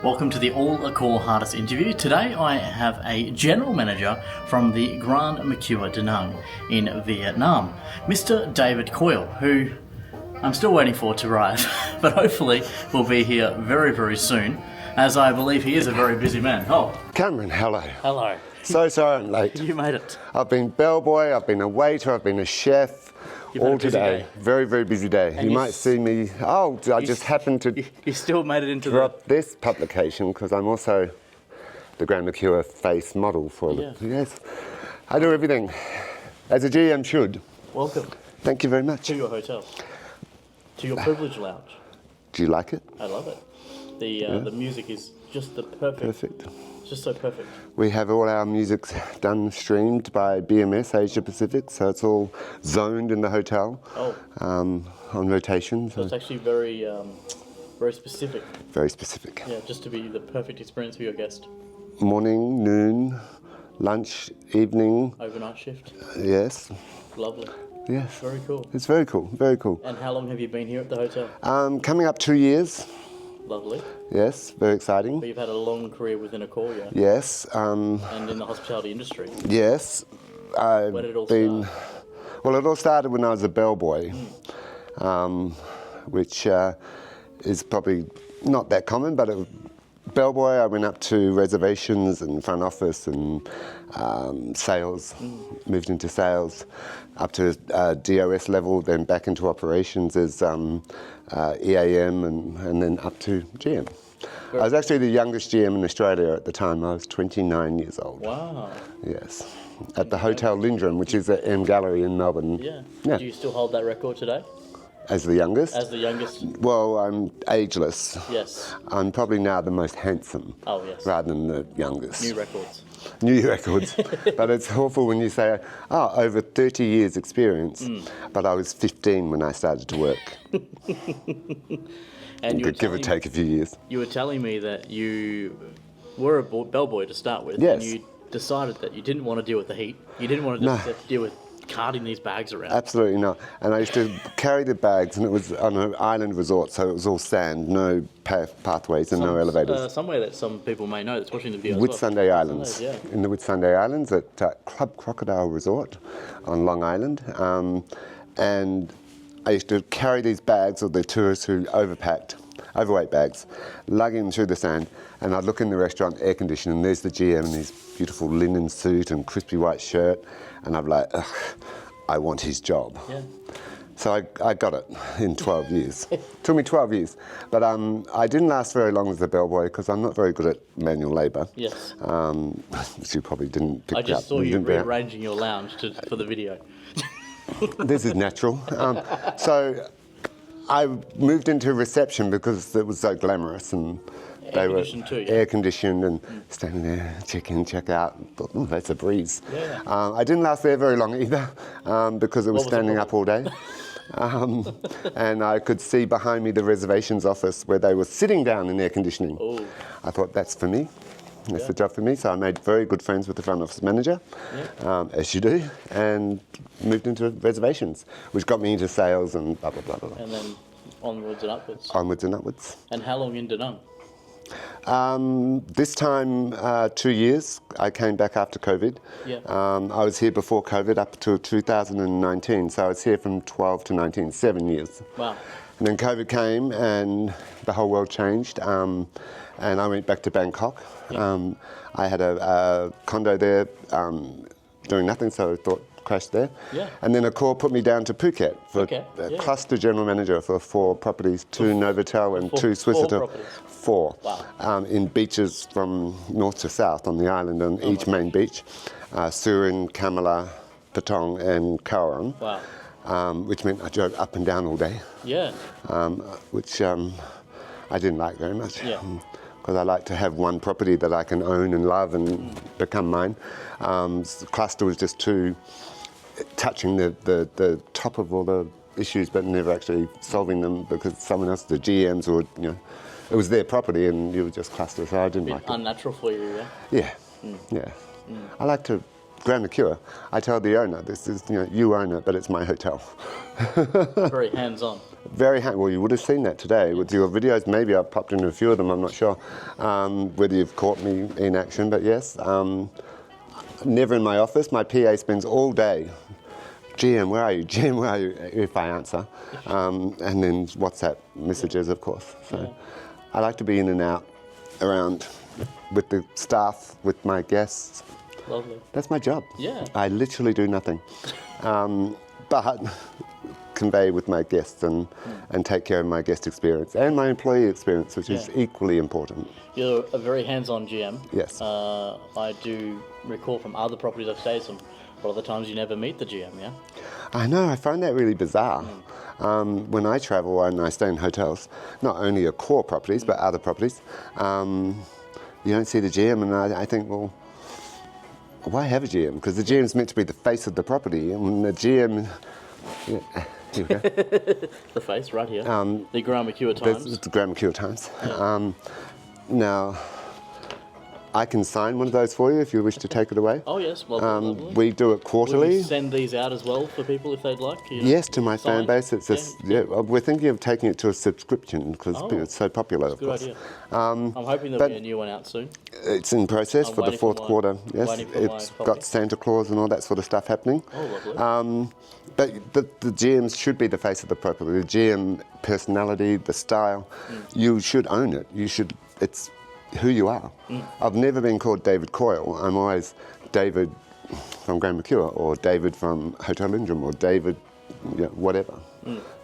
Welcome to the ALL Heartist Interview. Today I have a General Manager from the Grand Mercure Danang in Vietnam, Mr. David Coyle, who I'm still waiting for to arrive, but hopefully will be here very, very soon, as I believe he is a very busy man. Oh, Cameron, hello. hello. So sorry I'm late. You made it. I've been bellboy, I've been a waiter, I've been a chef. You've had all a busy today. day. Very, very busy day. And you you might see me, I just happened to You still made it into drop this publication because I'm also the Grand Mercure face model for Yeah. Yes. I do everything, as a GM should. Welcome Thank you very much. to your hotel, to your privilege lounge. Do you like it? I love it. The music is just the perfect. Just so perfect. We have all our music done, streamed by BMS Asia Pacific, so it's all zoned in the hotel on rotation. So it's actually very, very specific. Very specific. Yeah, just to be the perfect experience for your guest. Morning, noon, lunch, evening. Overnight shift. Yes. Lovely. Yes. Very cool. It's very cool. Very cool. And how long have you been here at the hotel? Coming up 2 years. Lovely. Yes. Very exciting. But you've had a long career within Accor, yeah? Yes. And in the hospitality industry. Yes. Where did it all start? Well, it all started when I was a bellboy, which is probably not that common, but bellboy, I went up to reservations and front office and sales, moved into sales, up to DOS level, then back into operations as EAM and then up to GM. I was actually the youngest GM in Australia at the time. I was 29 years old. Wow. Yes, at the Hotel Lindrum, which is at M Gallery in Melbourne. Yeah. Yeah. Do you still hold that record today? As the youngest? As the youngest? Well, I'm ageless. Yes. I'm probably now the most handsome. Oh, yes. Rather than the youngest. New records. New records. But it's awful when you say, over 30 years experience, but I was 15 when I started to work. And you Give or take a few years. You were telling me that you were a bellboy to start with. Yes. And you decided that you didn't want to deal with the heat. You didn't want to just have to deal with carting these bags around. Absolutely not. And I used to carry the bags, and it was on an island resort, so it was all sand, no pathways and no elevators. Somewhere that some people may know that's watching the video. Whitsunday Islands. Yeah. In the Whitsunday Islands at Club Crocodile Resort on Long Island. And I used to carry these bags of the tourists who overweight bags, lugging them through the sand, and I'd look in the restaurant, air conditioning, and there's the GM in his beautiful linen suit and crispy white shirt, and I'm like, ugh, I want his job. Yeah. So I got it in 12 years. Took me 12 years. But I didn't last very long as a bellboy because I'm not very good at manual labour. Yes. Which you probably didn't pick up. I just saw you rearranging your lounge for the video. This is natural. So I moved into reception because it was so glamorous and they were air conditioned and standing there, check in, check out. Thought, oh, that's a breeze. Yeah. I didn't last there very long either because it was standing up all day. And I could see behind me the reservations office where they were sitting down in air conditioning. Ooh. I thought, that's for me. That's the job for me. So I made very good friends with the front office manager, as you do, and moved into reservations, which got me into sales and blah, blah, blah, blah. And then onwards and upwards. Onwards and upwards. And how long in Danang? This time, 2 years. I came back after COVID. Yeah. I was here before COVID up to 2019, so I was here from 12 to 19, 7 years. Wow. And then COVID came and the whole world changed, and I went back to Bangkok. Yeah. I had a condo there doing nothing, so I thought crashed there. Yeah. And then Accor put me down to Phuket for cluster general manager for 4 properties, 2 Novotel and 2 Swissôtel. 4. Wow. In beaches from north to south on the island, on each main beach, Surin, Kamala, Patong and Kaurong. Wow. Which meant I drove up and down all day. Yeah. Which I didn't like very much. Yeah. Because I like to have one property that I can own and love and become mine. Cluster was just too touching the top of all the issues, but never actually solving them because someone else, the GMs, or it was their property and you were just cluster. So I didn't like it. Unnatural for you, yeah. Yeah, yeah. I like to Grand Mercure, I tell the owner, this is, you own it, but it's my hotel. Very hands-on. Well, you would have seen that today with your videos. Maybe I've popped into a few of them, I'm not sure whether you've caught me in action, but yes. Never in my office. My PA spends all day, GM, where are you? GM, where are you? If I answer. And then WhatsApp messages, of course. So I like to be in and out, around with the staff, with my guests. Lovely. That's my job. Yeah. I literally do nothing. But convey with my guests and take care of my guest experience and my employee experience, which is equally important. You're a very hands-on GM. Yes. I do recall from other properties I've stayed some, a lot of the times you never meet the GM, yeah? I know, I find that really bizarre. When I travel and I stay in hotels, not only Accor properties, but other properties, you don't see the GM, and I think, well, why have a GM? Because the GM's meant to be the face of the property, and the GM... Yeah, here we go. The face, right here. The Grand Mercure Times. It's the Grand Mercure Times. Yeah. Now, I can sign one of those for you if you wish to take it away. Oh yes, lovely. We do it Will quarterly. you send these out as well for people if they'd like? Yes, to my fan base. It's we're thinking of taking it to a subscription because it's so popular, of course. Good idea. I'm hoping there'll be a new one out soon. It's in process for the fourth quarter. Yes, it's got Santa Claus and all that sort of stuff happening. Oh, lovely. But the GMs should be the face of the property. The GM personality, the style, you should own it. It's who you are. I've never been called David Coyle. I'm always David from Grand Mercure, or David from Hotel Lindrum, or David, whatever.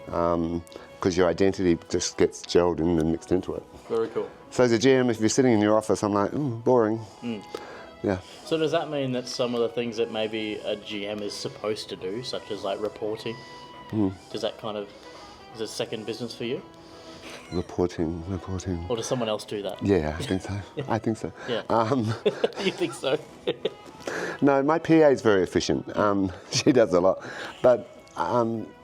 Because your identity just gets gelled in and mixed into it. Very cool. So as a GM, if you're sitting in your office, I'm like, boring. Yeah. So does that mean that some of the things that maybe a GM is supposed to do, such as like reporting, does that kind of, is it second business for you? Reporting. Or does someone else do that? Yeah, I think so. I think so. Yeah. You think so? No, my PA is very efficient. She does a lot. But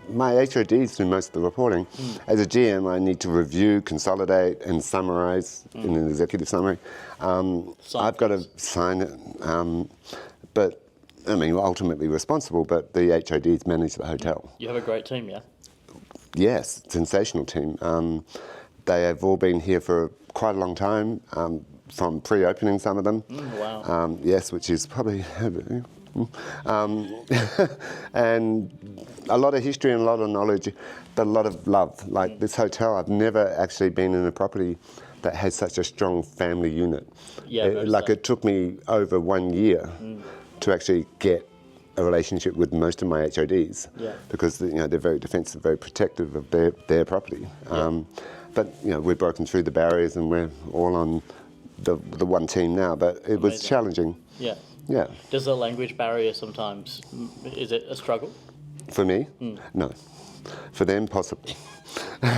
my HODs do most of the reporting. As a GM, I need to review, consolidate, and summarize in an executive summary. I've got to sign it. But, I mean, we're ultimately responsible, but the HODs manage the hotel. You have a great team, yeah? Yes, sensational team. They have all been here for quite a long time, from pre-opening, some of them. Wow. Yes, which is probably... and a lot of history and a lot of knowledge, but a lot of love. Like this hotel, I've never actually been in a property that has such a strong family unit. Yeah, it took me over 1 year to actually get a relationship with most of my HODs, because they're very defensive, very protective of their property. But we've broken through the barriers and we're all on the one team now. But it was challenging. Yeah. Yeah. Does the language barrier sometimes, is it a struggle? For me, no. For them, possibly. They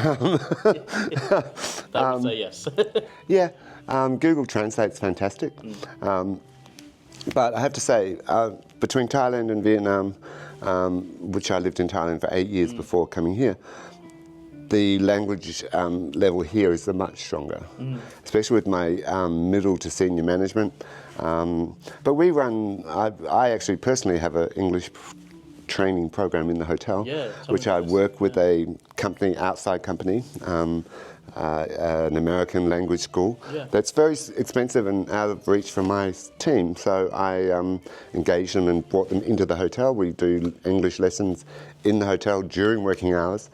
would say yes. Yeah. Google Translate's fantastic. But I have to say, between Thailand and Vietnam, which I lived in Thailand for 8 years before coming here, the language level here is much stronger, especially with my middle to senior management. But we run, I actually personally have an English training program in the hotel, which I work with a company, outside company, an American language school that's very expensive and out of reach for my team. So I engaged them and brought them into the hotel. We do English lessons in the hotel during working hours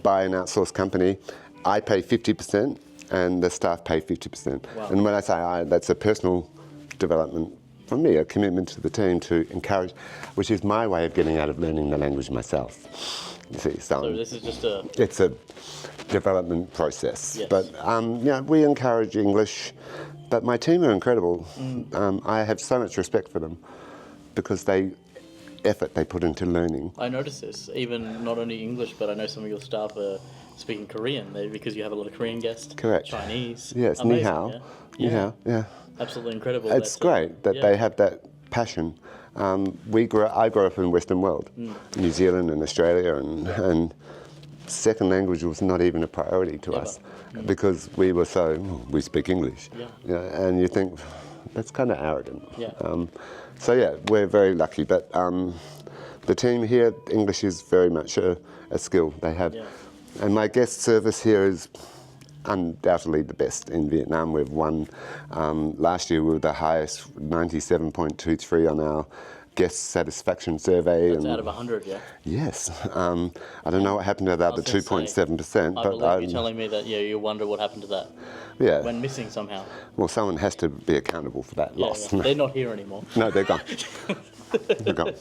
by an outsourced company. I pay 50% and the staff pay 50%. Wow. And when I say I, that's a personal development from me, a commitment to the team to encourage, which is my way of getting out of learning the language myself. You see, so this is just a... It's a development process. But we encourage English, but my team are incredible. I have so much respect for them because effort they put into learning. I notice this, even not only English, but I know some of your staff are speaking Korean because you have a lot of Korean guests. Correct. Chinese. Yes, amazing, ni hao. Ni hao, yeah. Absolutely incredible. It's great that they have that passion. I grew up in the Western world, New Zealand and Australia, and second language was not even a priority to us because we were we speak English. And you think, that's kind of arrogant. Yeah. So yeah, we're very lucky. But the team here, English is very much a skill they have. Yeah. And my guest service here is undoubtedly the best in Vietnam. We've won, last year we were the highest, 97.23 on our guest satisfaction survey. That's out of 100, yeah? Yes. I don't know what happened to the other 2.7%. I believe you telling me that, you wonder what happened to that. Yeah. Went missing somehow. Well, someone has to be accountable for that loss. Yeah. They're not here anymore. No, they're gone. They're gone.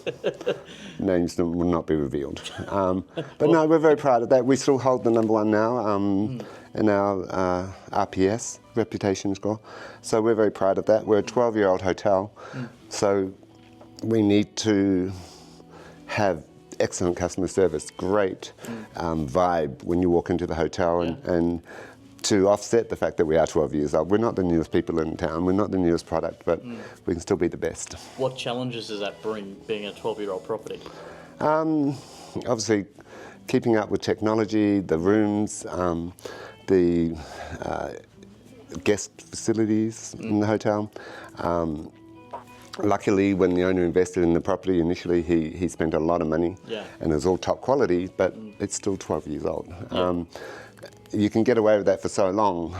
Names will not be revealed. But no, we're very proud of that. We still hold the #1 now in our RPS, reputation score. So we're very proud of that. We're a 12-year-old hotel, so we need to have excellent customer service, great vibe when you walk into the hotel, and to offset the fact that we are 12 years old. We're not the newest people in town, we're not the newest product, but we can still be the best. What challenges does that bring, being a 12-year-old property? Obviously, keeping up with technology, the rooms, the guest facilities in the hotel. Luckily, when the owner invested in the property initially, he spent a lot of money, and it was all top quality, but it's still 12 years old. You can get away with that for so long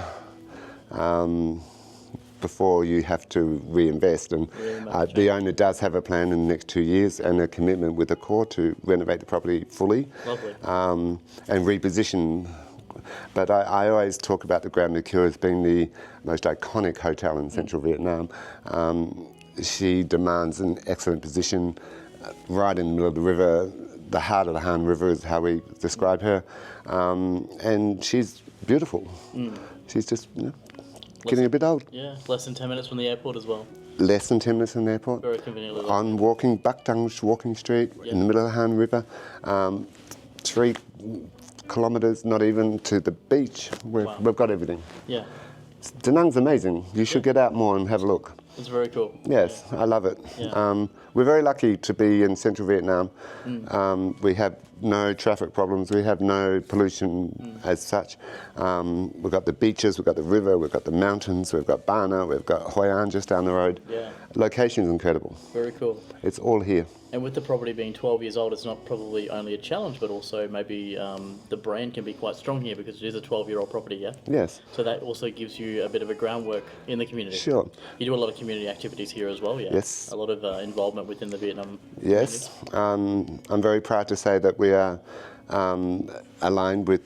before you have to reinvest, and the owner does have a plan in the next 2 years and a commitment with Accor to renovate the property fully. Lovely. And reposition. But I always talk about the Grand Mercure as being the most iconic hotel in central Vietnam. She demands an excellent position right in the middle of the river. The heart of the Han River is how we describe her. And she's beautiful. She's just getting a bit old. Yeah, less than 10 minutes from the airport as well. Less than 10 minutes from the airport. Very conveniently. On Bac Dang's walking street in the middle of the Han River. 3 kilometres, not even, to the beach. We've got everything. Yeah. Da Nang's amazing. You should get out more and have a look. It's very cool. Yes, I love it. Yeah. We're very lucky to be in central Vietnam. We have no traffic problems, we have no pollution as such. We've got the beaches, we've got the river, we've got the mountains, we've got Bana, we've got Hoi An just down the road. Yeah. Location's incredible. Very cool. It's all here. And with the property being 12 years old, it's not probably only a challenge, but also maybe the brand can be quite strong here because it is a 12-year-old property, yeah? Yes. So that also gives you a bit of a groundwork in the community. Sure. You do a lot of community activities here as well, yeah? Yes. A lot of involvement within the Vietnam Yes. I'm very proud to say that we are aligned with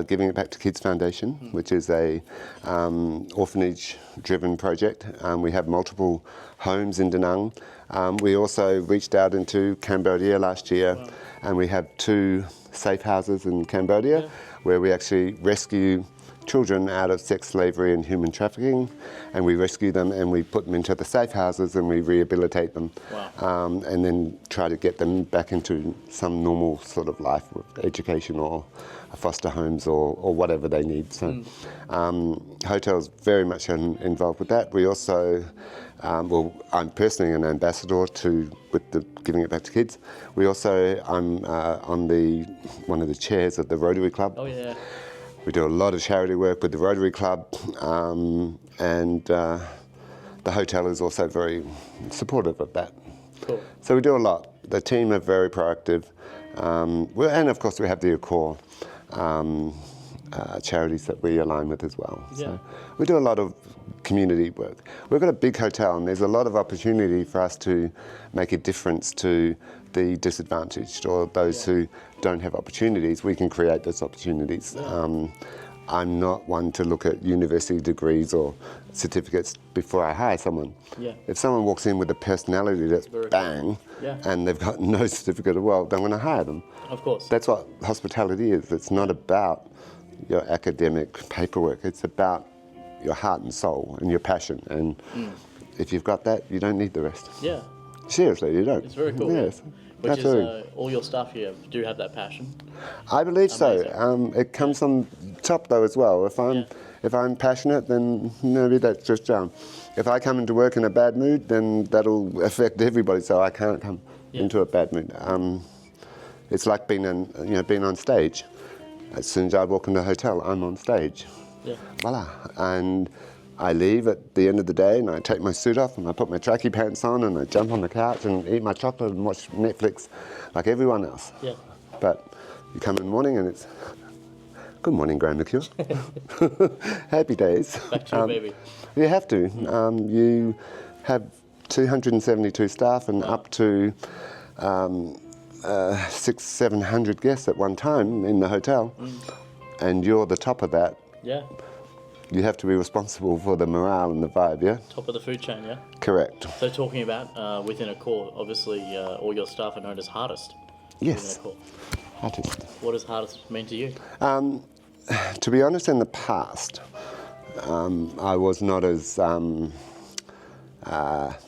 Giving It Back to Kids Foundation, which is a orphanage-driven project. We have multiple homes in Da Nang. We also reached out into Cambodia last year, and we have 2 safe houses in Cambodia where we actually rescue children out of sex slavery and human trafficking, and we rescue them and we put them into the safe houses and we rehabilitate them. And then try to get them back into some normal sort of life with education or foster homes or whatever they need. So hotels very much involved with that. We also, well, I'm personally an ambassador with the Giving It Back to Kids. We also, I'm on one of the chairs of the Rotary Club. Oh yeah. We do a lot of charity work with the Rotary Club, and the hotel is also very supportive of that. Cool. So we do a lot. The team are very proactive. And of course we have the Accor charities that we align with as well. Yeah. So we do a lot of community work. We've got a big hotel and there's a lot of opportunity for us to make a difference to the disadvantaged or those who don't have opportunities. We can create those opportunities. I'm not one to look at university degrees or certificates before I hire someone. If someone walks in with a personality that's bang, and they've got no certificate, well, I'm going to hire them. Of course. That's what hospitality is. It's not about your academic paperwork. It's about your heart and soul and your passion. And if you've got that, you don't need the rest. Yeah. Seriously, you don't. It's very cool. Yes. Which absolutely. is all your staff here do have that passion. I believe so. It comes on top though as well. If I'm passionate, then maybe that's just if I come into work in a bad mood, then that'll affect everybody. So I can't come into a bad mood. It's like being on stage. As soon as I walk into a hotel, I'm on stage. Voila. And I leave at the end of the day and I take my suit off and I put my tracky pants on and I jump on the couch and eat my chocolate and watch Netflix like everyone else. Yeah. But you come in the morning and it's, good morning, Grand Mercure. Happy days. Back to your baby. You have to. You have 272 staff and up to 600-700 guests at one time in the hotel, and you're the top of that. Yeah. You have to be responsible for the morale and the vibe, yeah? Top of the food chain, yeah? Correct. So talking about within Accor, obviously all your staff are known as Heartist. Yes. Within Accor. Heartist. What does Heartist mean to you? To be honest, in the past, I was not as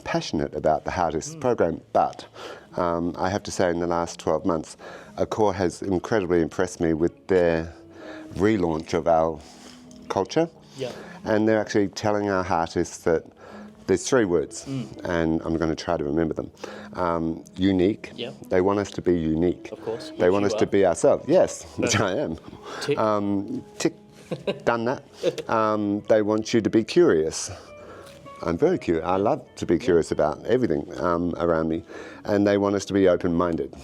passionate about the Heartist program, but I have to say in the last 12 months, Accor has incredibly impressed me with their relaunch of our culture. Yeah. And they're actually telling our Heartists that there's 3 words, and I'm going to try to remember them. Unique. Yeah. They want us to be unique. Of course. They want us to be ourselves. Yes, which I am. Tick. Tick. Done that. They want you to be curious. I'm very curious. I love to be curious about everything around me. And they want us to be open-minded.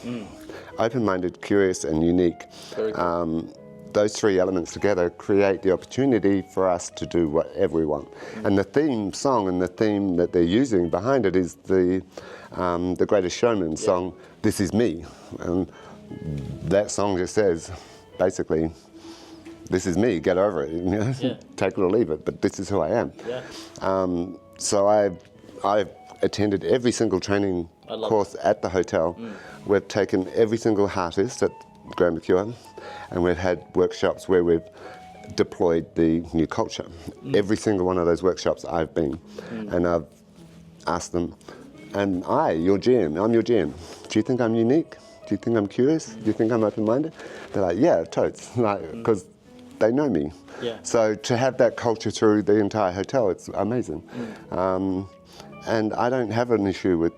Open-minded, curious, and unique. Very cool. Those 3 elements together create the opportunity for us to do whatever we want. And the theme song and the theme that they're using behind it is the Greatest Showman song, This Is Me. And that song just says, basically, this is me, get over it, you know? Take it or leave it, but this is who I am. Yeah. So I've attended every single training course at the hotel. We've taken every single Heartist at Grand Mercure, and we've had workshops where we've deployed the new culture. Every single one of those workshops I've been, and I've asked them, and your GM, I'm your GM, do you think I'm unique? Do you think I'm curious? Do you think I'm open-minded? They're like, yeah, totes, because they know me. Yeah. So to have that culture through the entire hotel, it's amazing. And I don't have an issue with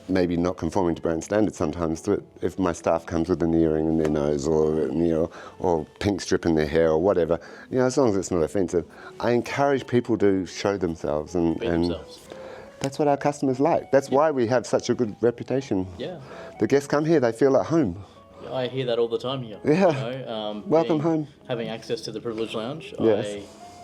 maybe not conforming to brand standards sometimes. If my staff comes with an earring in their nose or pink strip in their hair or whatever, as long as it's not offensive, I encourage people to show themselves and that's what our customers like. That's why we have such a good reputation. Yeah. The guests come here, they feel at home. I hear that all the time here. Yeah. Welcome home. Having access to the Privilege Lounge, yes. I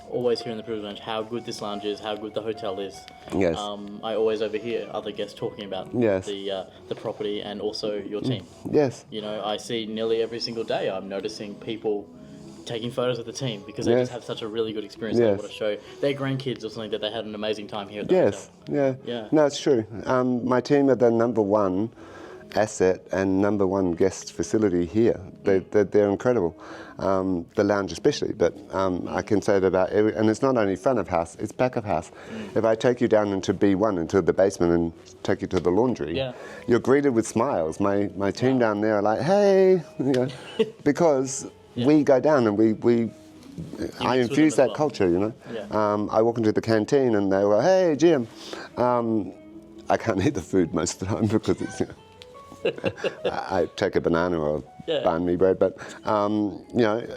always hear in the Privilege Lounge how good this lounge is, how good the hotel is. Yes. I always overhear other guests talking about the property and also your team. Yes. I see nearly every single day I'm noticing people taking photos of the team because they just have such a really good experience. They want to show their grandkids or something that they had an amazing time here at the hotel. Yeah. No, it's true. My team are the #1 asset and #1 guest facility here. They're incredible. The lounge especially, but I can say that about every, and it's not only front of house, it's back of house. If I take you down into B1, into the basement and take you to the laundry, you're greeted with smiles. My team down there are like, hey, because we go down and I infuse that culture, I walk into the canteen and they go, hey, Jim. I can't eat the food most of the time because it's, I take a banana or banh mi bread, but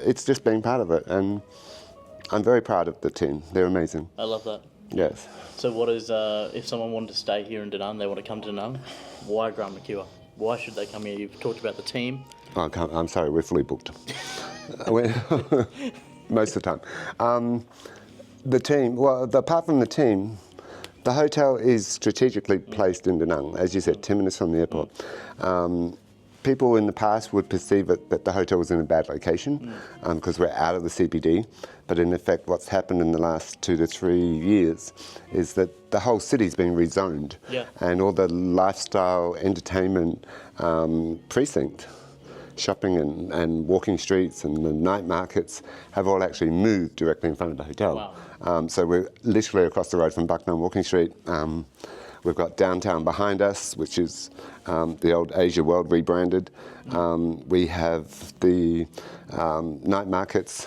it's just being part of it, and I'm very proud of the team. They're amazing. I love that. Yes. So what is, if someone wanted to stay here in Danang, they want to come to Danang, why Grand Mercure? Why should they come here? You've talked about the team. Oh, I'm sorry, we're fully booked. Most of the time. The team, apart from the team, the hotel is strategically placed in Danang, as you said, 10 minutes from the airport. People in the past would perceive that the hotel was in a bad location because we're out of the CBD. But in effect, what's happened in the last 2 to 3 years is that the whole city's been rezoned, and all the lifestyle, entertainment precinct, shopping and walking streets and the night markets have all actually moved directly in front of the hotel. Wow. So we're literally across the road from Bucknell Walking Street. We've got downtown behind us, which is the old Asia World rebranded. We have the night markets,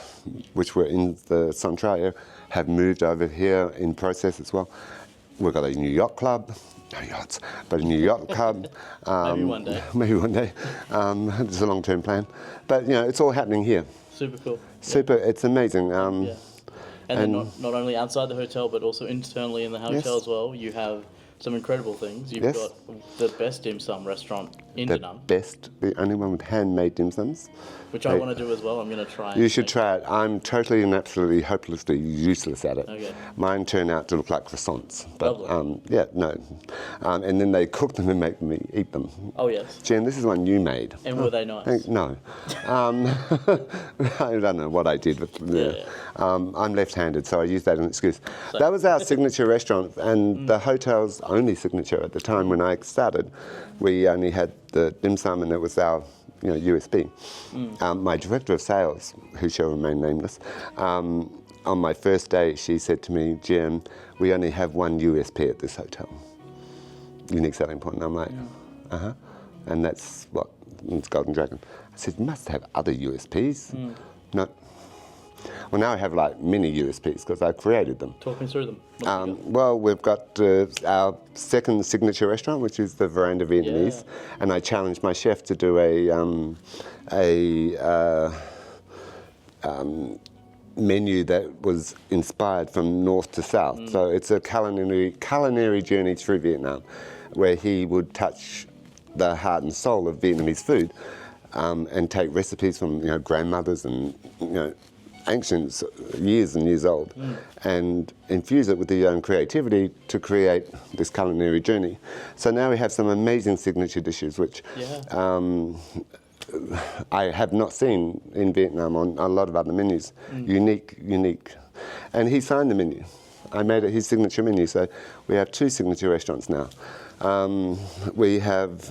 which were in the Central area, have moved over here in process as well. We've got a new yacht club. No yachts, but a new yacht club. Maybe one day. Maybe one day. It's a long-term plan. But, it's all happening here. Super cool. Super, it's amazing. And then not only outside the hotel, but also internally in the hotel Yes. as well, you have some incredible things. You've Yes. got the best dim sum restaurant in The Danang, best, the only one with handmade dim sums. which I want to do as well. I'm going to try. You should try it. I'm totally and absolutely hopelessly useless at it. Okay. Mine turn out to look like croissants. But Lovely. yeah, no. And then they cook them and make me eat them. Oh, yes. Jen, this is one you made. And were they nice? No. I don't know what I did. With, I'm left-handed, so I use that as an excuse. That was our signature restaurant, and the hotel's only signature at the time when I started. We only had the dim sum, and it was our USP. My director of sales, who shall remain nameless, on my first day, she said to me, Jim, we only have one USP at this hotel. Unique selling point. And I'm like, uh-huh. And that's what? It's Golden Dragon. I said, you must have other USPs. No. Well, now I have like many USPs because I created them. Talk me through them. What have you got? Well, we've got our second signature restaurant, which is the Veranda Vietnamese, and I challenged my chef to do a menu that was inspired from north to south. So it's a culinary journey through Vietnam, where he would touch the heart and soul of Vietnamese food, and take recipes from grandmothers and ancient, years and years old, and infuse it with their own creativity to create this culinary journey. So now we have some amazing signature dishes, which I have not seen in Vietnam on a lot of other menus. Unique. And he signed the menu. I made it his signature menu, so we have two signature restaurants now. We have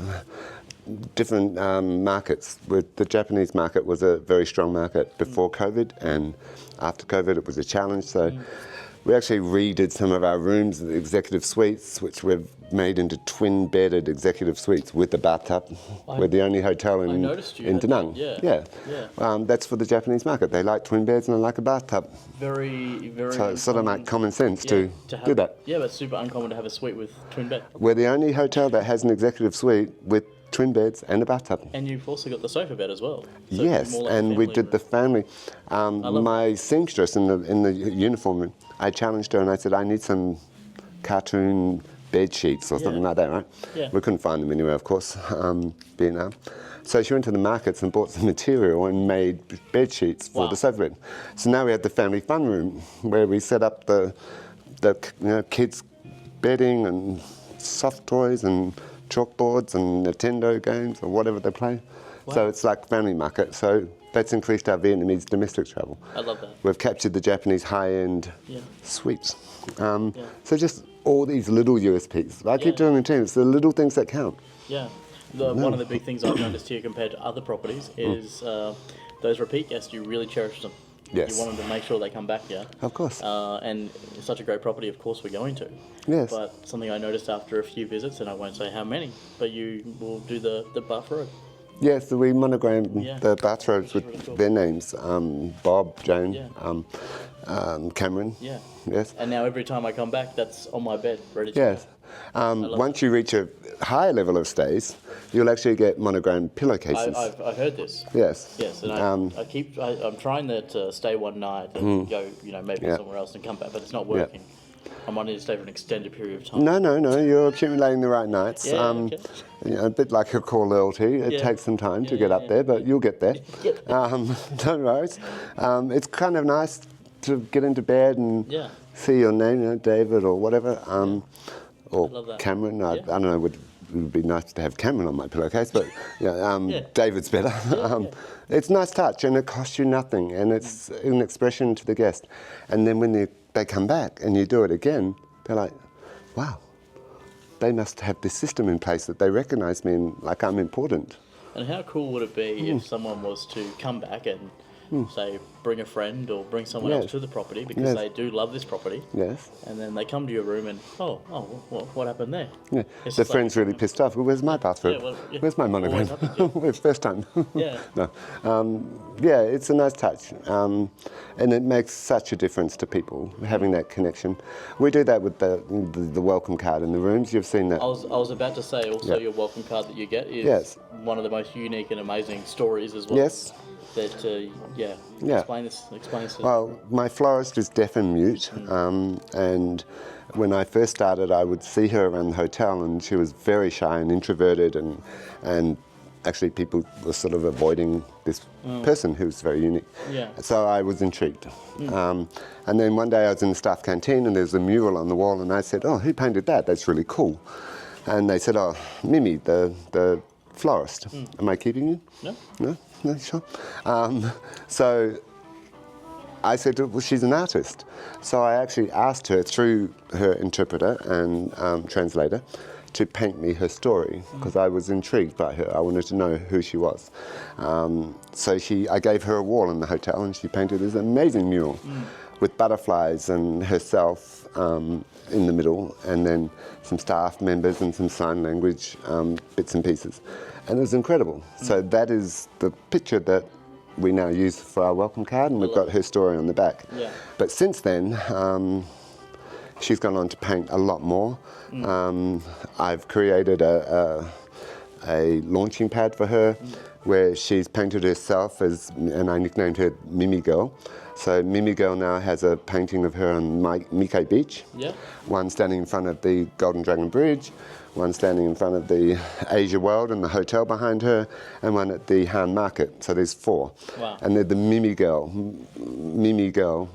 different markets. The Japanese market was a very strong market before COVID, and after COVID it was a challenge. So we actually redid some of our rooms, the executive suites, which we've made into twin-bedded executive suites with the bathtub. We're the only hotel in Danang. That's for the Japanese market. They like twin beds and they like a bathtub. Very. So it's sort of like common sense to do that. Yeah, but it's super uncommon to have a suite with twin bed. We're the only hotel that has an executive suite with twin beds and a bathtub. And you've also got the sofa bed as well. So Yes, more like and we did the family. My seamstress in the uniform room, I challenged her and I said, I need some cartoon bed sheets or something like that, right? Yeah. We couldn't find them anywhere, of course, Vietnam. So she went to the markets and bought some material and made bed sheets for the sofa bed. So now we have the family fun room where we set up the kids' bedding and soft toys and chalkboards and Nintendo games or whatever they play. So it's like family market. So that's increased our Vietnamese domestic travel. I love that. We've captured the Japanese high-end suites. So just all these little USPs. I keep telling the team, it's the little things that count. Yeah. One of the big things I've noticed here compared to other properties is those repeat guests, you really cherish them. Yes. You want them to make sure they come back here. Of course. And it's such a great property, of course we're going to. Yes. But something I noticed after a few visits, and I won't say how many, but you will do the bathrobe. Yes, we monogrammed the bathrobes with really cool. their names. Bob, Jane, Cameron. Yeah. Yes. And now every time I come back, that's on my bed, ready to Yes. Once you reach a higher level of stays, you'll actually get monogrammed pillowcases. I've heard this. Yes. Yes, and I'm trying to stay one night and go, maybe somewhere else and come back, but it's not working. I might need to stay for an extended period of time. No, you're accumulating the right nights. Okay. A bit like Accor loyalty, it takes some time to get up there, but you'll get there. Don't worry. It's kind of nice to get into bed and see your name, David or whatever, or Cameron. I don't know, it would be nice to have Cameron on my pillowcase, but David's better. It's a nice touch and it costs you nothing and it's an expression to the guest. And then when they come back and you do it again, they're like, wow, they must have this system in place that they recognise me and like I'm important. And how cool would it be if someone was to come back and say, bring a friend or bring someone else to the property because they do love this property. Yes. And then they come to your room and, what happened there? Yeah. The friend's really pissed off. Well, where's my bathroom? Where's my monogram? First time. No. It's a nice touch. And it makes such a difference to people, having that connection. We do that with the welcome card in the rooms. You've seen that. I was about to say also your welcome card that you get is one of the most unique and amazing stories as well. Yes. That Yeah. Yeah. Explain this. Well, my florist is deaf and mute, and when I first started, I would see her around the hotel, and she was very shy and introverted, and actually people were sort of avoiding this person who was very unique. Yeah. So I was intrigued. And then one day I was in the staff canteen, and there's a mural on the wall, and I said, "Oh, who painted that? That's really cool." And they said, "Oh, Mimi, the florist." Am I keeping you? No. No? No, sure. So I said, well, she's an artist. So I actually asked her through her interpreter and translator to paint me her story, because I was intrigued by her. I wanted to know who she was. So I gave her a wall in the hotel, and she painted this amazing mural with butterflies and herself in the middle, and then some staff members and some sign language bits and pieces. And it was incredible. So that is the picture that we now use for our welcome card, and we've got her story on the back. Yeah. But since then, she's gone on to paint a lot more. I've created a launching pad for her where she's painted herself as, and I nicknamed her Mimi Girl. So Mimi Girl now has a painting of her on Mike Beach. Yeah. One standing in front of the Golden Dragon Bridge, one standing in front of the Asia World and the hotel behind her, and one at the Han Market. So there's 4. Wow. And they're the Mimi Girl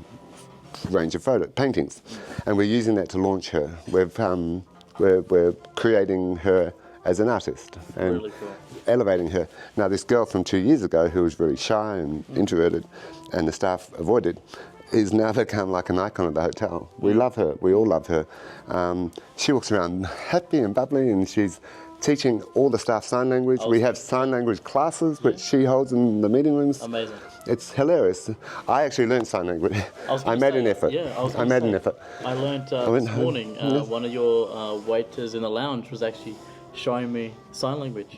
range of paintings. And we're using that to launch her. We're creating her as an artist and Really cool. elevating her. Now this girl from 2 years ago who was very shy and introverted and the staff avoided, is now become like an icon of the hotel. We love her, we all love her. She walks around happy and bubbly, and she's teaching all the staff sign language. We have sign language classes which she holds in the meeting rooms. Amazing. It's hilarious. I actually learned sign language. I made an effort. Yeah, I made an effort. I learned this morning, one of your waiters in the lounge was actually showing me sign language.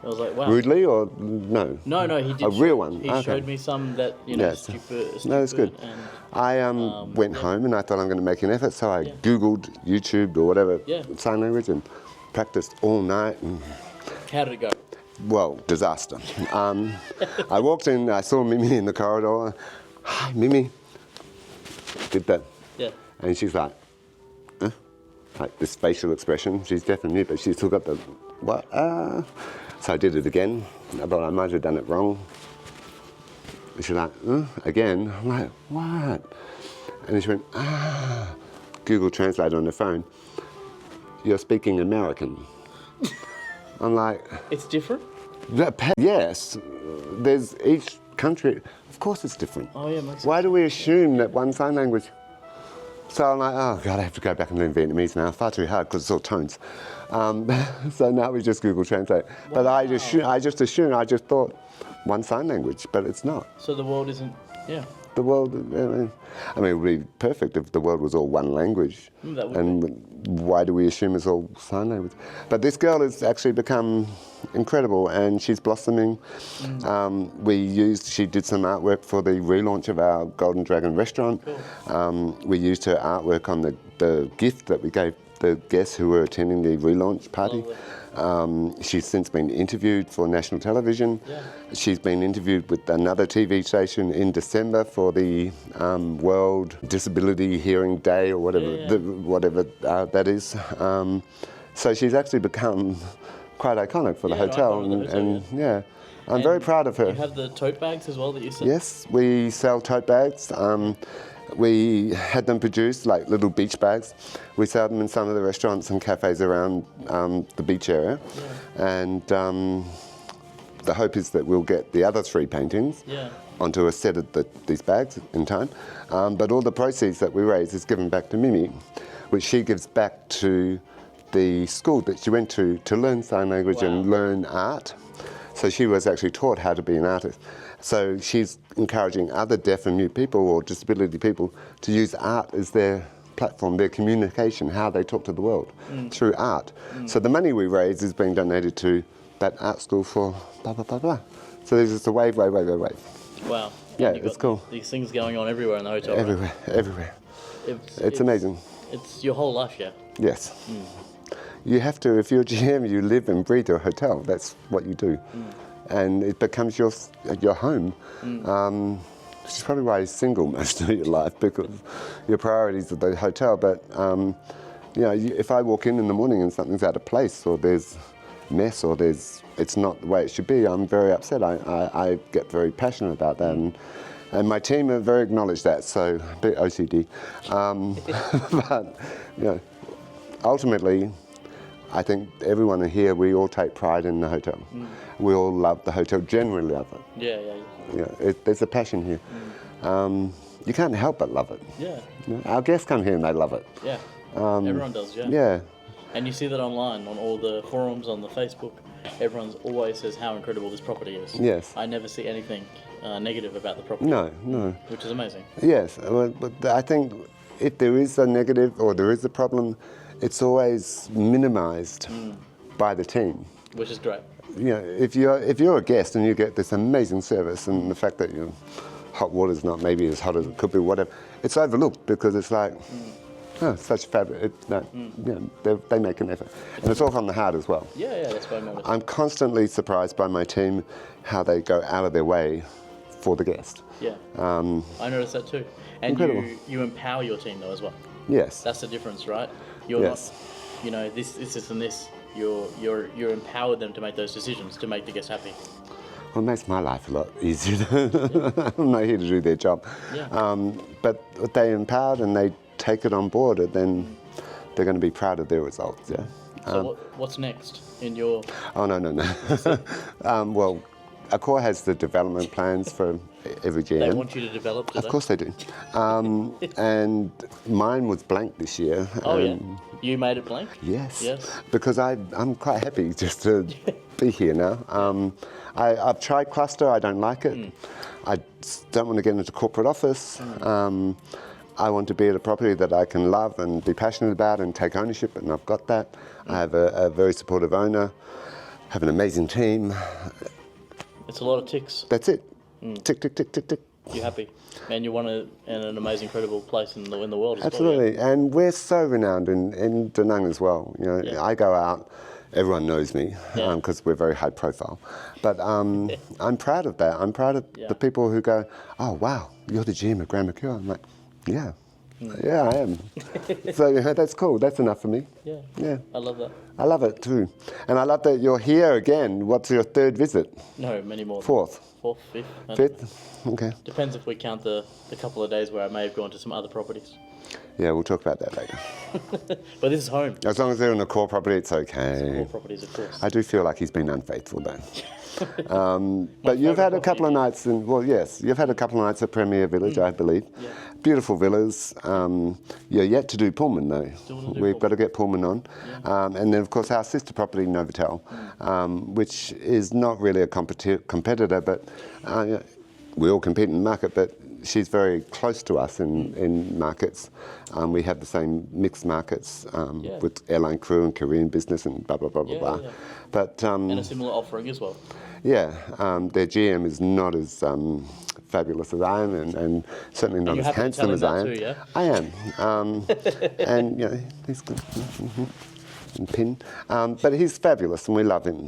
I was like, wow. Rudely or no? No, he did. A real one? He Okay. showed me some that, Yes. stupid. No, it's good. And I went home and I thought I'm going to make an effort, so I Googled, YouTubed or whatever, sign language, and practiced all night. And, how did it go? well, disaster. I walked in, I saw Mimi in the corridor. Hi, Mimi. Did that. Yeah. And she's like, huh? Like this facial expression. She's deaf and mute, but she's still got the, what? So I did it again. I thought I might have done it wrong. And she's like, again. I'm like, what? And then she went, Google Translate on the phone. You're speaking American. I'm like, It's different? yes. There's each country, of course it's different. Oh, yeah, makes Why do we assume that one sign language? So I'm like, oh God, I have to go back and learn Vietnamese now. Far too hard because it's all tones. So now we just Google Translate. But I just thought one sign language, but it's not. So the world isn't, The world, I mean, it would be perfect if the world was all one language. That would And why do we assume it's all sign language? But this girl has actually become incredible, and she's blossoming. She did some artwork for the relaunch of our Golden Dragon restaurant. Cool. We used her artwork on the gift that we gave the guests who were attending the relaunch party. She's since been interviewed for national television. Yeah. She's been interviewed with another TV station in December for the World Disability Hearing Day or whatever that is. So she's actually become quite iconic for the hotel, I'm very proud of her. You have the tote bags as well that you said? Yes, we sell tote bags. We had them produced like little beach bags. We sell them in some of the restaurants and cafes around the beach area. And the hope is that we'll get the other 3 paintings onto a set of these bags in time. But all the proceeds that we raise is given back to Mimi, which she gives back to the school that she went to learn sign language and learn art. So she was actually taught how to be an artist. So she's encouraging other deaf and mute people or disability people to use art as their platform, their communication, how they talk to the world through art. So the money we raise is being donated to that art school for blah, blah, blah, blah. So there's just a wave. Wow. Yeah, You've it's got cool. These things going on everywhere in the hotel. Everywhere, right? everywhere. It's amazing. It's your whole life, yeah? Yes. You have to, if you're a GM, you live and breathe your hotel. That's what you do. and it becomes your home. Which is probably why you're single most of your life, because your priorities are the hotel. But you know, if I walk in the morning and something's out of place, or there's mess, or it's not the way it should be, I'm very upset. I get very passionate about that, and my team are very acknowledged that. So a bit OCD, but you know, ultimately, I think everyone here, we all take pride in the hotel. We all love the hotel, generally love it. Yeah. You know, there's a passion here. You can't help but love it. Yeah. You know, our guests come here and they love it. Yeah. Everyone does, yeah. Yeah. And you see that online, on all the forums, on the Facebook. Everyone always says how incredible this property is. Yes. I never see anything negative about the property. No. Which is amazing. Yes, but I think if there is a negative or there is a problem, it's always minimised by the team. Which is great. You know, if you're a guest and you get this amazing service, and the fact that your hot water's not maybe as hot as it could be, whatever, it's overlooked because it's like, oh, such fabulous. You know, they make an effort, and it's all from the heart as well. Yeah, that's what I noticed. I'm constantly surprised by my team, how they go out of their way for the guest. Yeah, I noticed that too. And incredible. you empower your team though as well. Yes. That's the difference, right? You're not, you know, this, and this. You're empowered them to make those decisions to make the guests happy. Well, it makes my life a lot easier. I'm not here to do their job. Yeah. But if they empowered and they take it on board, then they're going to be proud of their results. Yeah. So what's next in your? Oh no. Well, Accor has the development plans for every GM. They want you to develop. Of course they do. And mine was blank this year. Oh yeah. You made it blank? Yes. Yes. Because I'm quite happy just to be here now. I've tried cluster. I don't like it. I don't want to get into corporate office. I want to be at a property that I can love and be passionate about and take ownership, and I've got that. I have a very supportive owner, have an amazing team. It's a lot of ticks. That's it. Tick, tick, tick, tick, tick. You're happy, and you want in an amazing, incredible place in the world as Absolutely, well. Yeah? and we're so renowned in Danang as well. You know, I go out, everyone knows me because we're very high profile. But I'm proud of that. I'm proud of the people who go, oh wow, you're the GM of Grand Mercure. I'm like, yeah. Yeah, I am. So yeah, that's cool. That's enough for me. Yeah. I love that. I love it too. And I love that you're here again. What's your third visit? No, many more. Fourth? Fifth. Fifth? Okay. Depends if we count the couple of days where I may have gone to some other properties. Yeah, we'll talk about that later. But this is home. As long as they're on a core property, it's okay. Core properties, of course. I do feel like he's been unfaithful though. But you've had a couple of nights you've had a couple of nights at Premier Village, I believe. Yeah. Beautiful villas. You're yet to do Pullman though. We've got to get Pullman on. Yeah. And then of course our sister property, Novotel, which is not really a competitor, but we all compete in the market, but she's very close to us in markets. We have the same mixed markets with airline crew and Korean business and blah, blah, blah, blah, blah. Yeah. But, and a similar offering as well. Yeah, their GM is not as fabulous as I am, and certainly not as handsome as I am. Too, yeah? I am. And, you know, he's good. And Pin. But he's fabulous and we love him.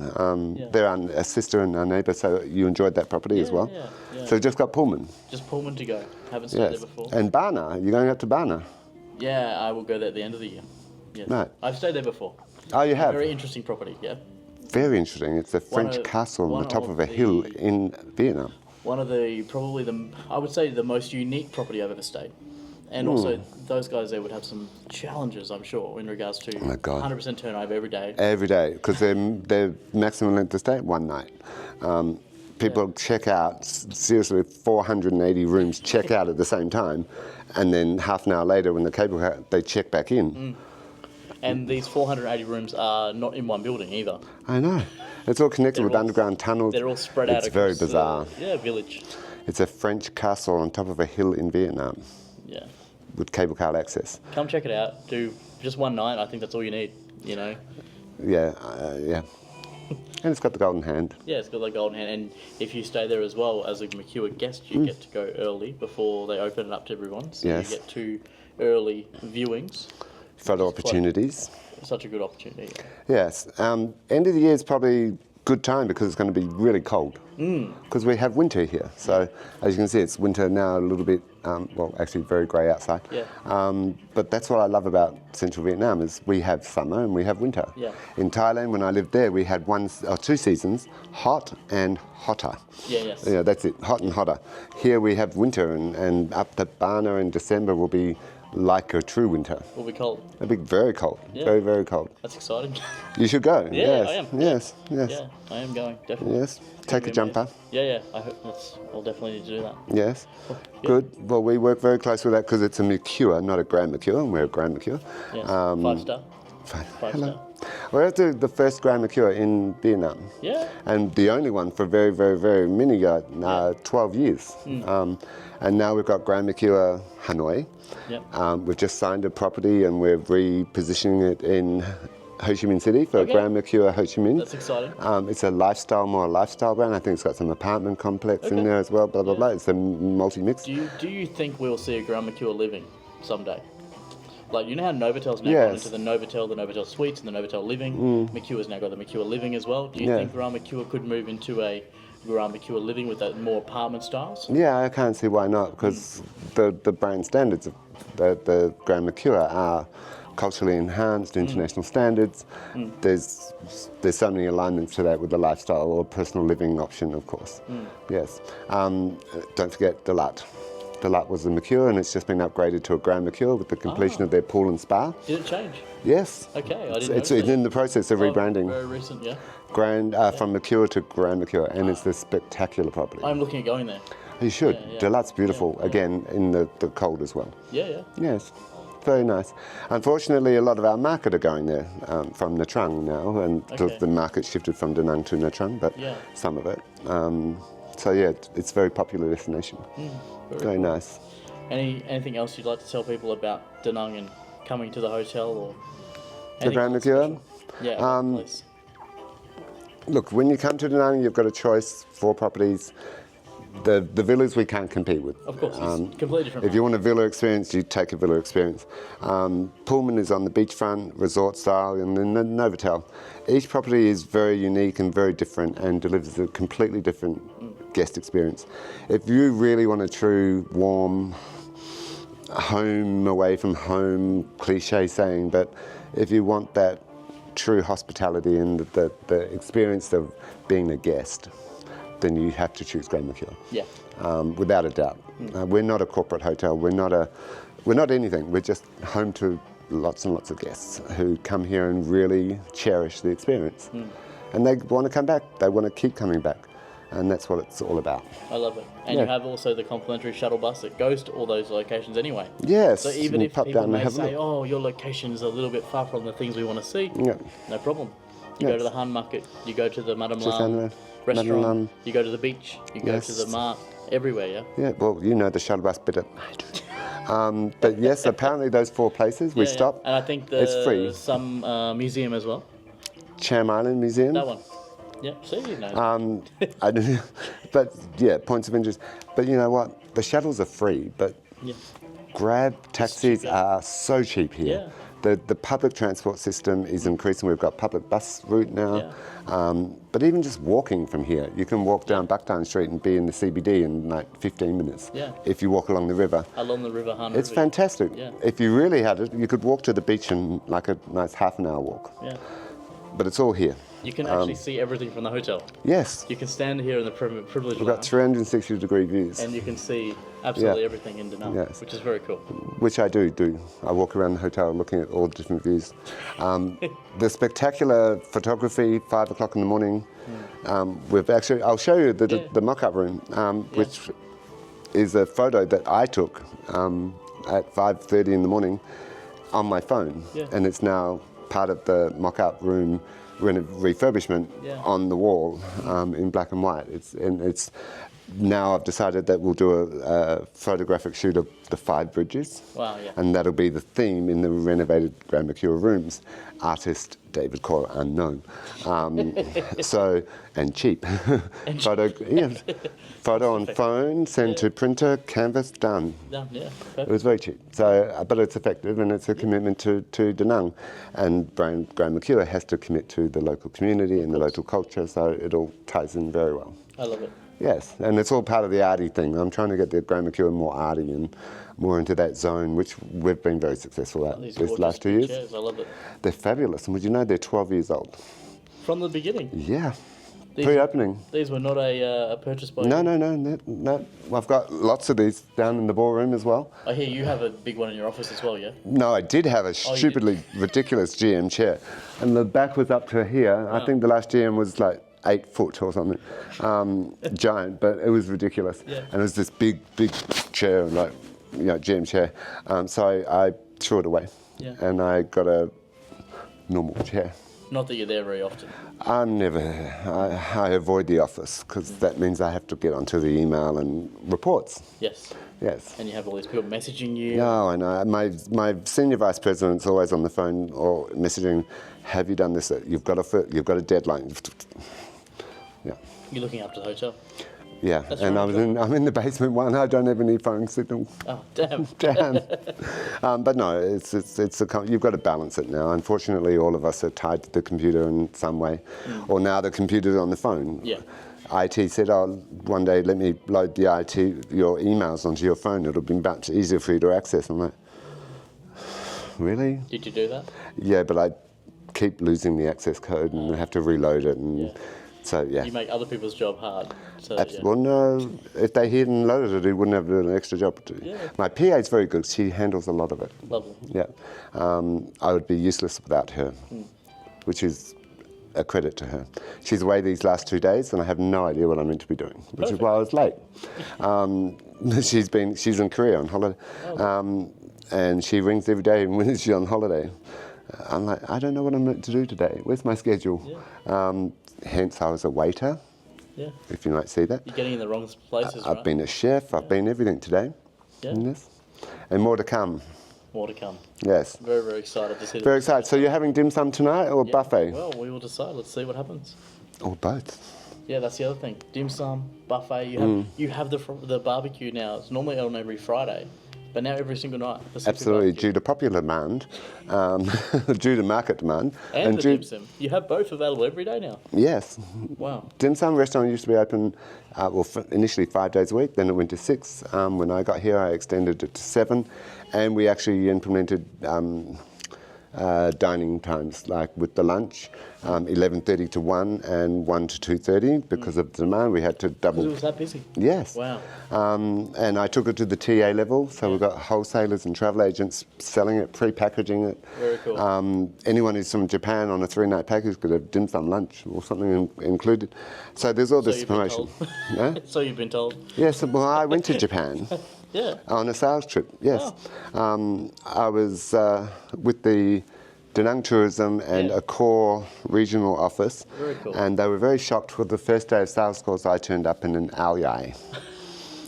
They're a sister and a neighbour, so you enjoyed that property as well. Yeah. So just got Pullman. Just Pullman to go. Haven't stayed there before. And Barna, you're going up to Barna? Yeah, I will go there at the end of the year. Yes. Right. I've stayed there before. Oh, you have? Very interesting property, yeah. Very interesting. It's a French castle on the top of a hill in Vietnam. One of I would say the most unique property I've ever stayed. And also, those guys there would have some challenges, I'm sure, in regards to 100% turnover every day. Every day, because their maximum length of stay, 1 night. People check out, seriously, 480 rooms check out at the same time, and then half an hour later when the cable car, they check back in. And these 480 rooms are not in one building either. I know. It's all connected with underground tunnels. They're all spread out across. It's very bizarre. Village. It's a French castle on top of a hill in Vietnam. Yeah. With cable car access. Come check it out. Do just 1 night. I think that's all you need, you know. Yeah. And it's got the golden hand. Yeah, it's got the golden hand. And if you stay there as well as a Mercure guest, you get to go early before they open it up to everyone. So you get 2 early viewings. Photo opportunities. Such a good opportunity. Yes. End of the year is probably good time because it's going to be really cold. Because we have winter here. So as you can see, it's winter now, a little bit, well, actually very grey outside. Yeah. But that's what I love about Central Vietnam is we have summer and we have winter. Yeah. In Thailand, when I lived there, we had 2 seasons, hot and hotter. Yeah, yes. Yeah, that's it, hot and hotter. Here we have winter, and up to Bana in December will be like a true winter. Will be cold. It'll be very cold, Yeah. very, very cold. That's exciting. You should go. Yeah, yes. I am. Yes, yes. Yeah, I am going, definitely. Yes, take a jumper. Yeah, I hope I'll definitely need to do that. Yes, Yeah. good. Well, we work very close with that because it's a Mercure, not a Grand Mercure, and we're a Grand Mercure. Yeah, 5-star. Hello. Star. We're the first Grand Mercure in Vietnam. Yeah. And the only one for very, very, very many, 12 years. And now we've got Grand Mercure Hanoi. Yep. We've just signed a property and we're repositioning it in Ho Chi Minh City for Grand Mercure Ho Chi Minh. That's exciting. It's a more lifestyle brand. I think it's got some apartment complex in there as well, blah, blah, blah. It's a multi-mix. Do you think we'll see a Grand Mercure Living someday? Like, you know how Novatel's now Yes. gone into the Novotel Suites and the Novotel Living? Mercure's now got the Mercure Living as well. Do you think Grand Mercure could move into a Grand Mercure Living with that more apartment styles? Yeah, I can't see why not, because the brand standards of the Grand Mercure are culturally enhanced, international standards. There's so many alignments to that with the lifestyle or personal living option, of course. Yes. Don't forget Delat. Delat was the Mercure, and it's just been upgraded to a Grand Mercure with the completion of their pool and spa. Did it change? Yes. Okay, I didn't know. It's in the process of rebranding. Very recent, yeah. From Mercure to Grand Mercure, and it's a spectacular property. I'm looking at going there. You should. Yeah. Delat's beautiful, again, in the cold as well. Yeah. Yes, very nice. Unfortunately, a lot of our market are going there from Nha Trang now, and the market shifted from Da Nang to Nha Trang, but some of it. So yeah, it's a very popular destination. Very nice. Anything else you'd like to tell people about Da Nang and coming to the hotel or The Grand Mercure? Yeah, please. Look, when you come to Da Nang, you've got a choice, 4 properties. The villas we can't compete with. Of course, it's completely different. If you want a villa experience, you take a villa experience. Pullman is on the beachfront, resort style, and then the Novotel. Each property is very unique and very different and delivers a completely different guest experience. If you really want a true, warm, home away from home, cliche saying, but if you want that true hospitality and the experience of being a guest, then you have to choose Grand Mercure. Yeah. Without a doubt. We're not a corporate hotel. We're not anything. We're just home to lots and lots of guests who come here and really cherish the experience. And they want to come back. They want to keep coming back. And that's what it's all about. I love it. And you have also the complimentary shuttle bus that goes to all those locations anyway. Yes. So even if pop people down and may have a say, look. oh, your location is a little bit far from the things we want to see, no problem. You go to the Han Market, you go to the Madame Lam restaurant, you go to the beach, you go to the mart, everywhere, yeah? Yeah, well, you know the shuttle bus better than I do. But yes, apparently those 4 places we stop. And I think it's free. Some museum as well. Cham Island Museum. That one. Yeah, see, you know. I don't, but yeah, points of interest. But you know what? The shuttles are free, but Grab taxis are so cheap here. The public transport system is increasing. We've got public bus route now. But even just walking from here, you can walk down Bucktown Street and be in the CBD in like 15 minutes if you walk along the river. Along the river, Han. It's fantastic. If you really had it, you could walk to the beach in like a nice half-an-hour walk. But it's all here. You can actually see everything from the hotel. Yes. You can stand here in the privileged We've got 360-degree views. and you can see absolutely everything in Da Nang, which is very cool. Which I do. I walk around the hotel looking at all the different views. The spectacular photography, 5 o'clock in the morning. I'll show you the mock-up room, which is a photo that I took at 5:30 in the morning on my phone. And it's now part of the mock-up room refurbishment on the wall in black and white. now I've decided that we'll do a photographic shoot of the 5 bridges. Wow, yeah. And that'll be the theme in the renovated Grand Mercure rooms. Artist David Coyle unknown. So, and cheap. Photo on phone, send to printer, canvas, done. Done, yeah. It Perfect. was very cheap. So, but it's effective and it's a commitment to Danang. And Grand Mercure has to commit to the local community and the local culture, so it all ties in very well. I love it. Yes, and it's all part of the arty thing. I'm trying to get the Grand Mercure more arty and more into that zone, which we've been very successful at These these last 2 years. chairs, I love it. They're fabulous, and would you know they're 12 years old? From the beginning. Yeah, These- pre-opening. These were not a purchase by you. No. I've got lots of these down in the ballroom as well. I hear you have a big one in your office as well, yeah? No, I did have a you stupidly ridiculous GM chair, and the back was up to here. I think the last GM was like 8 foot or something, giant, but it was ridiculous. Yeah. And it was this big chair, like, GM chair. So I threw it away, Yeah. and I got a normal chair. Not that you're there very often. I avoid the office because that means I have to get onto the email and reports. Yes. Yes. And you have all these people messaging you. No, I know. My senior vice president's always on the phone or messaging. Have you done this? You've got a deadline. Yeah. You're looking after the hotel. Yeah, That's and right. I'm in the basement one. I don't have any phone signal. Oh, damn. Damn. But no, you've got to balance it now. Unfortunately, all of us are tied to the computer in some way, or now the computer's on the phone. Yeah. IT said, "Oh, one day let me load your emails onto your phone. It'll be much easier for you to access." I'm like, really? Did you do that? Yeah, but I keep losing the access code and I have to reload it, and Yeah. so yeah. You make other people's job hard. So, Well, no, if they hadn't loaded it, he wouldn't have an extra job to do. Yeah. My PA is very good. She handles a lot of it. Lovely. Yeah. I would be useless without her, which is a credit to her. She's away these last 2 days, and I have no idea what I'm meant to be doing, which is why I was late. She's in Korea on holiday, and she rings every day when she's on holiday. I'm like, I don't know what I'm meant to do today. Where's my schedule? Yeah. Hence, I was a waiter, Yeah. if you might see that. You're getting in the wrong places, right? I've been a chef, I've been everything today. Yeah. in this. And more to come. More to come. Yes. Very, very excited to see Very excited. So you're having dim sum tonight or Yeah. buffet? Well, we will decide. Let's see what happens. Or both. Yeah, that's the other thing. Dim sum, buffet. You have the barbecue now. It's normally on every Friday, but now every single night. Pacific Absolutely, barbecue. due to popular demand, due to market demand. And the due, dim sum. You have both available every day now. Yes. Wow. Dim sum restaurant used to be open, initially 5 days a week, then it went to 6. When I got here, I extended it to 7, and we actually implemented dining times, like with the lunch, 11:30 to 1 and 1 to 2:30. Because of the demand, we had to double. Because it was that busy. Yes. Wow. And I took it to the TA level, so we've got wholesalers and travel agents selling it, pre-packaging it. Very cool. Anyone who's from Japan on a 3-night package could have dim sum lunch or something included. So there's all this you've been promotion. told. Yeah? So you've been told. Yes, well, I went to Japan Yeah. on a sales trip, yes. I was with the Danang Tourism and Yeah. Accor regional office, Very cool. and they were very shocked for the first day of sales calls. I turned up in an aoyai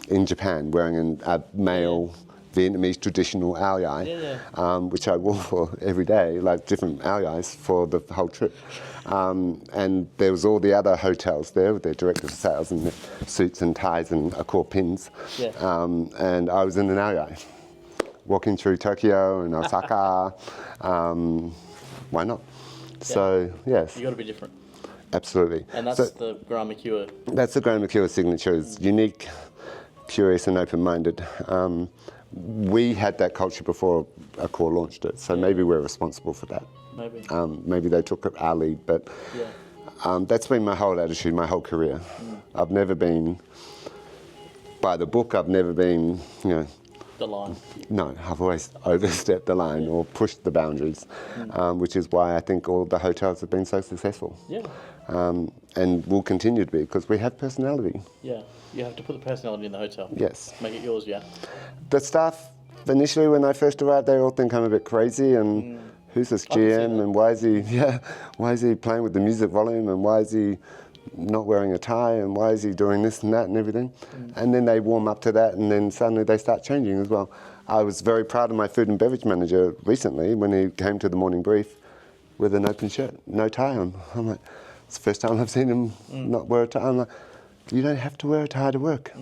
in Japan, wearing a male Vietnamese traditional aoyai, which I wore for every day, like different aoyais for the whole trip. And there was all the other hotels there with their directors of sales and their suits and ties and Accor pins. Yeah. And I was in an aoyai, walking through Tokyo and Osaka. Why not? So, yes, You got to be different. absolutely. And that's So the Grand Mercure. that's the Grand Mercure signature. It's unique, curious and open-minded. We had that culture before Accor launched it, so maybe we're responsible for that. Maybe. Maybe they took our lead, but Yeah. that's been my whole attitude, my whole career. I've never been by the book. I've never been, The line. no, I've always overstepped the line or pushed the boundaries, which is why I think all the hotels have been so successful. Yeah. And will continue to be, because we have personality. Yeah. You have to put the personality in the hotel. Yes. Make it yours, yeah. The staff, initially when I first arrived, they all think I'm a bit crazy and who's this I can see GM that. and why is he playing with the music volume and why is he not wearing a tie, and why is he doing this and that and everything? And then they warm up to that, and then suddenly they start changing as well. I was very proud of my food and beverage manager recently when he came to the morning brief with an open shirt, no tie on. I'm like, it's the first time I've seen him not wear a tie. I'm like, you don't have to wear a tie to work.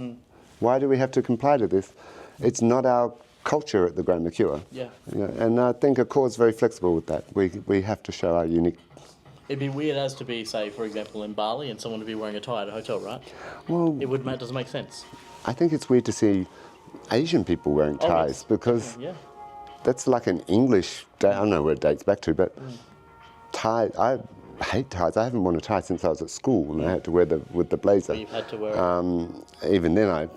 Why do we have to comply to this? It's not our culture at the Grand Mercure. Yeah. You know, and I think Accor is very flexible with that. We have to show our unique. It'd be weird as to be, say, for example, in Bali and someone to be wearing a tie at a hotel, right? Well, Doesn't make sense. I think it's weird to see Asian people wearing ties because that's like an English, I don't know where it dates back to, but tie, I hate ties. I haven't worn a tie since I was at school and I had to wear with the blazer. But you've had to wear it. Even then I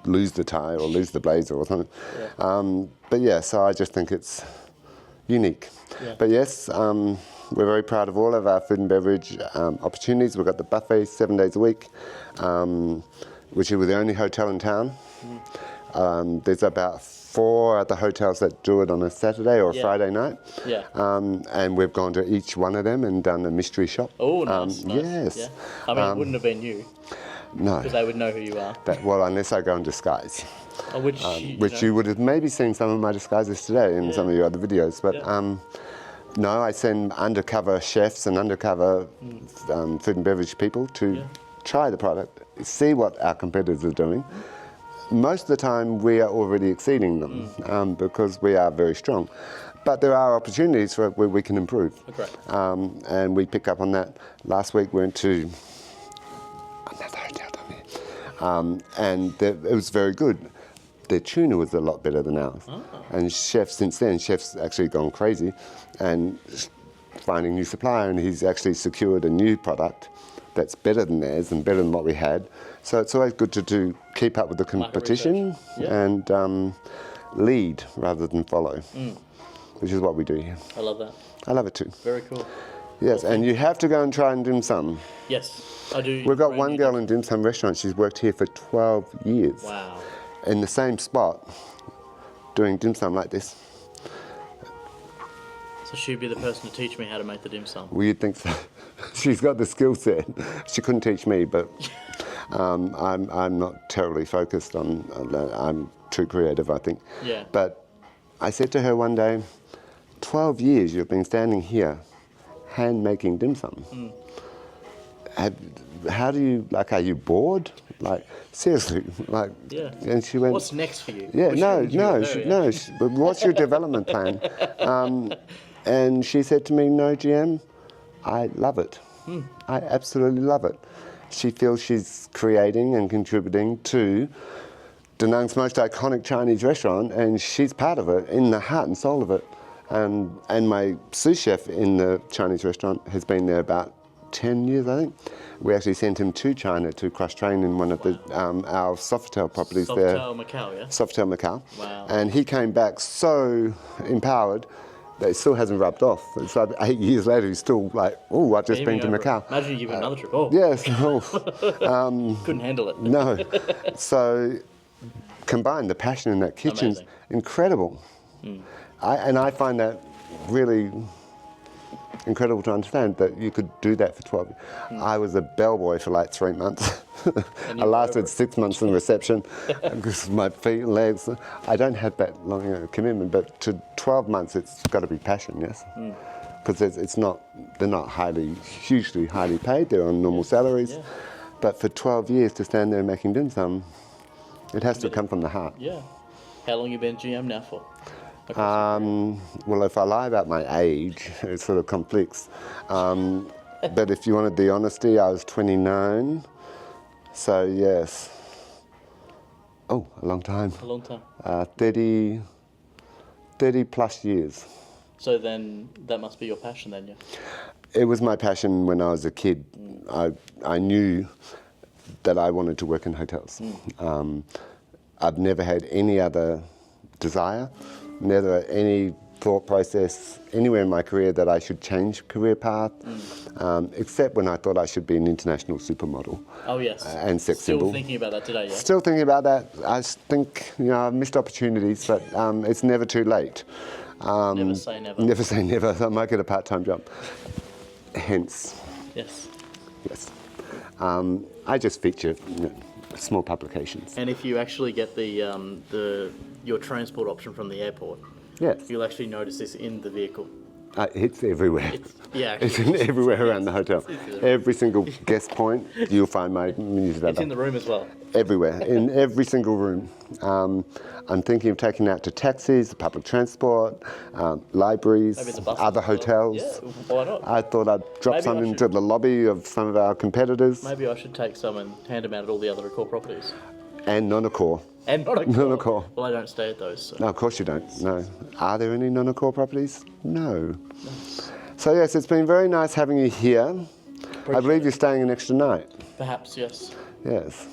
lose the tie or lose the blazer or something. Yeah. But yeah, so I just think it's unique. Yeah. But yes, we're very proud of all of our food and beverage opportunities. We've got the buffet 7 days a week, which is the only hotel in town. There's about 4 other hotels that do it on a Saturday or a Friday night. Yeah. And we've gone to each one of them and done a mystery shop. Oh, nice. Yes. Yeah. I mean, it wouldn't have been you. No. Because they would know who you are. Well, unless I go in disguise. Which You would have maybe seen some of my disguises today in some of your other videos. But no, I send undercover chefs and undercover food and beverage people to try the product, see what our competitors are doing. Most of the time we are already exceeding them because we are very strong. But there are opportunities where we can improve. Okay. And we pick up on that. Last week we went to another hotel down there. And it was very good. Their tuna was a lot better than ours. Oh. And since then, chefs actually gone crazy and finding new supplier, and he's actually secured a new product that's better than theirs and better than what we had. So it's always good to keep up with the competition and lead rather than follow, which is what we do here. I love that. I love it too. Very cool. Yes, and you have to go and try and dim sum. Yes, I do. We've got one girl in dim sum restaurant. She's worked here for 12 years. Wow. In the same spot, doing dim sum like this. So she'd be the person to teach me how to make the dim sum. Well, you'd think so. She's got the skill set. She couldn't teach me, but I'm not terribly focused on. I'm too creative, I think. Yeah. But I said to her one day, 12 years you've been standing here, hand making dim sum. How do you, like, are you bored? Like, seriously, like, and she went, what's next for you? Yeah, but what's your development plan? And she said to me, no, GM, I love it. I absolutely love it. She feels she's creating and contributing to Danang's most iconic Chinese restaurant, and she's part of it, in the heart and soul of it. And my sous chef in the Chinese restaurant has been there about 10 years, I think. We actually sent him to China to cross-train in one of the our Sofitel properties there. Sofitel Macau, yeah? Sofitel Macau. Wow. And he came back so empowered that it still hasn't rubbed off. It's like 8 years later, he's still like, oh, I've just been to Macau. Imagine you give him another trip. Oh. Yes. Couldn't handle it. No. So combined, the passion in that kitchen's incredible. I find that really incredible to understand that you could do that for 12 years. I was a bellboy for like 3 months. I lasted 6 months in reception because my feet and legs. I don't have that long a commitment, but to 12 months it's got to be passion, yes? Because they're not hugely highly paid, they're on normal salaries. Yeah. But for 12 years to stand there making dim sum, it has to come from the heart. Yeah. How long have you been GM now for? Well, if I lie about my age, it sort of conflicts. But if you wanted the honesty, I was 29. So, yes. Oh, a long time. A long time. 30 plus years. So then that must be your passion then, yeah? It was my passion when I was a kid. I knew that I wanted to work in hotels. I've never had any other desire, never any thought process anywhere in my career that I should change career path, except when I thought I should be an international supermodel. Oh yes. And sex symbol. Still thinking about that today, yeah? Still thinking about that. I think, I've missed opportunities, but it's never too late. Never say never. Never say never. I might get a part-time job. Hence, Yes. Yes. I just feature small publications. And if you actually get your transport option from the airport, Yes. you'll actually notice this in the vehicle. It's everywhere. It's everywhere around the hotel. Every single guest point, you'll find my newsletter. It's in the room as well. Everywhere, in every single room. I'm thinking of taking out to taxis, public transport, libraries, Maybe the buses other as well. hotels. Yeah, why not? I thought I'd drop some into the lobby of some of our competitors. Maybe I should take some and hand them out at all the other Accor properties. And non-Accor. And not Accor. Non-Accor. Well, I don't stay at those. So. No, of course you don't. No. Are there any non-Accor properties? No. So yes, it's been very nice having you here. I believe you're staying an extra night. Perhaps, yes. Yes.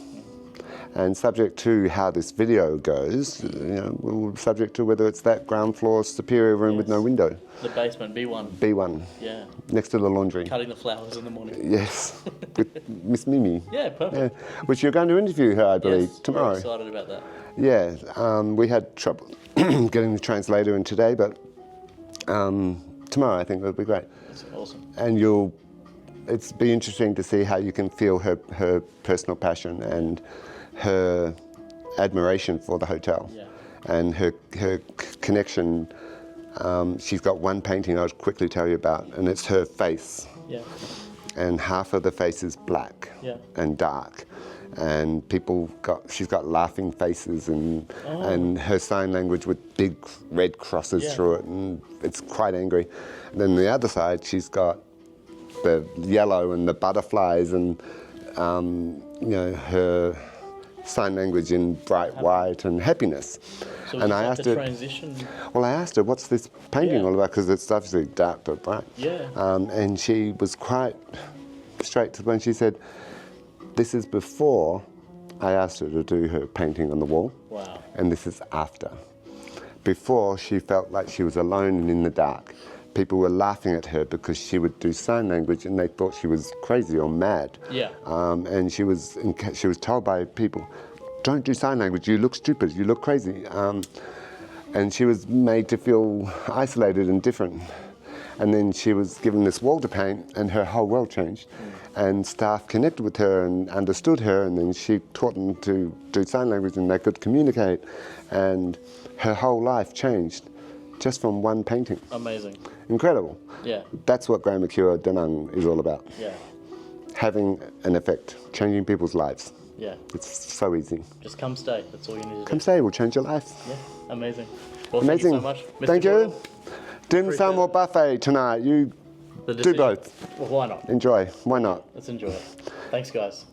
And subject to how this video goes, we're subject to whether it's that ground floor superior room with no window. The basement, B1. B1. Yeah. Next to the laundry. Cutting the flowers in the morning. Yes. With Miss Mimi. Yeah, perfect. Which you're going to interview her, I believe, Yes, tomorrow. Very excited about that. Yeah. We had trouble getting the translator in today, but tomorrow I think it'll be great. That's awesome. And it's be interesting to see how you can feel her personal passion and her admiration for the hotel, and her connection. She's got one painting I'll quickly tell you about, and it's her face. Yeah. And half of the face is black and dark, and she's got laughing faces and her sign language with big red crosses through it, and it's quite angry. And then the other side, she's got the yellow and the butterflies, and her sign language in bright white and happiness. So and I asked her, transition? well, I asked her, what's this painting all about? Because it's obviously dark but bright. Yeah. And she was quite straight to the point. She said, this is before I asked her to do her painting on the wall. Wow. And this is after. Before, she felt like she was alone and in the dark. People were laughing at her because she would do sign language and they thought she was crazy or mad. Yeah. And she was told by people, don't do sign language, you look stupid, you look crazy. And she was made to feel isolated and different. And then she was given this wall to paint and her whole world changed. And staff connected with her and understood her, and then she taught them to do sign language and they could communicate. And her whole life changed just from one painting. Amazing. Incredible. Yeah. That's what Grand Mercure Danang is all about. Yeah. Having an effect, changing people's lives. Yeah. It's so easy. Just come stay. That's all you need to do. Come stay, we'll change your life. Yeah. Amazing. Well, Amazing. Thank you so much, Mr. Thank you. Coyle. Dim sum or buffet tonight? You The do decision. both. Well, why not? Enjoy. Why not? Let's enjoy it. Thanks, guys.